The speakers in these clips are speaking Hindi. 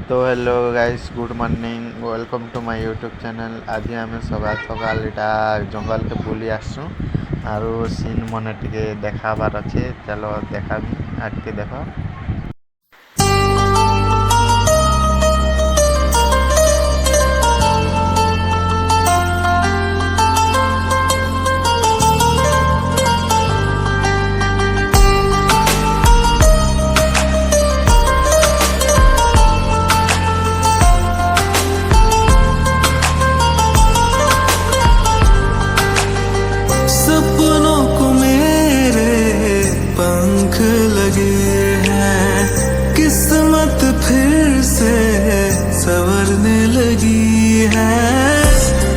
तो hello guys, good morning, welcome to my YouTube channel. आज आम सकाल सकाल इटा जंगल के बुली आसू आरो सीन मने टिके देखाबार अच्छे। चलो देखा आज के देख। सपनों को मेरे पंख लगे हैं, किस्मत फिर से संवरने लगी है।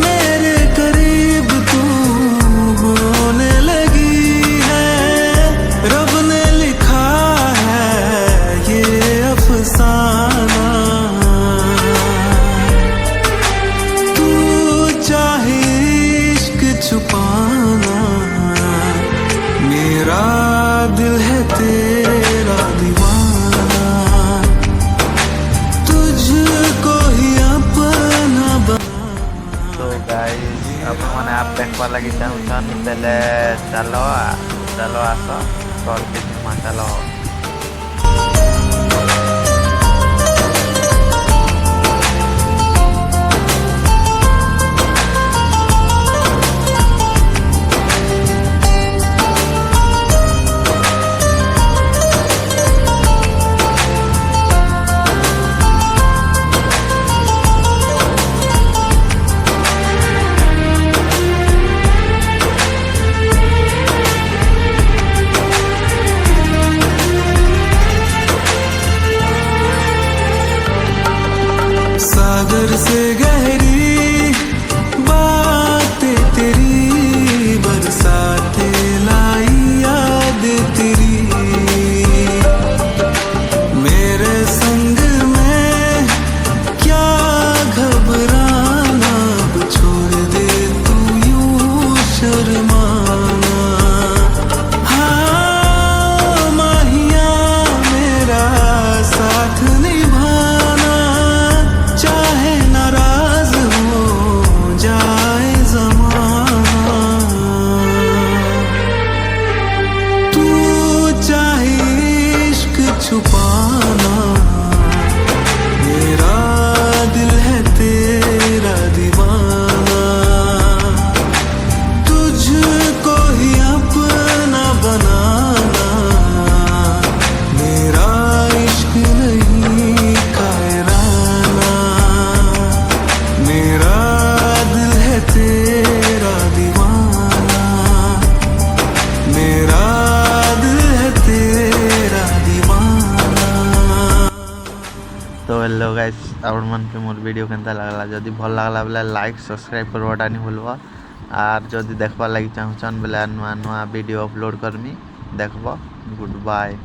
मेरे करीब तू होने लगी है, रब ने लिखा है ये अफसाना। तू चाहे इश्क छुपाना, मेरा दिल है तेरा दीवाना, तुझको ही अपना बना। तो गाइस अब मैंने आप देखवा लगी चाहूँ पहले चलो चलो आस कल के जिमा चलो। सागर से गहरी बातें तेरी, बरसाते लाई याद तेरी। मेरे संग में क्या घबराना, अब छोड़ दे तू यूं शर्माना। हाँ माहिया मेरा साथ निभाना, चाहे नाराज हो जाए ज़माना। तू चाहे इश्क छुपाना, मेरा दिल है तेरा दीवाना, तुझको ही अपना बनाना। मेरा इश्क नहीं कायराना, मेरा दिल है तेरा दीवाना, मेरा दिल है तेरा दीवाना। तो हेलो गाइस, आपण मन के मोर वीडियो केनता लागला, जदि भल लागला बेले लाइक सब्सक्राइब करवाटा नहीं भूलबा। आर जदि देखबार लगी चाहूछन बेले नुआ नुआ वीडियो अपलोड करमी देखबो। Good bye.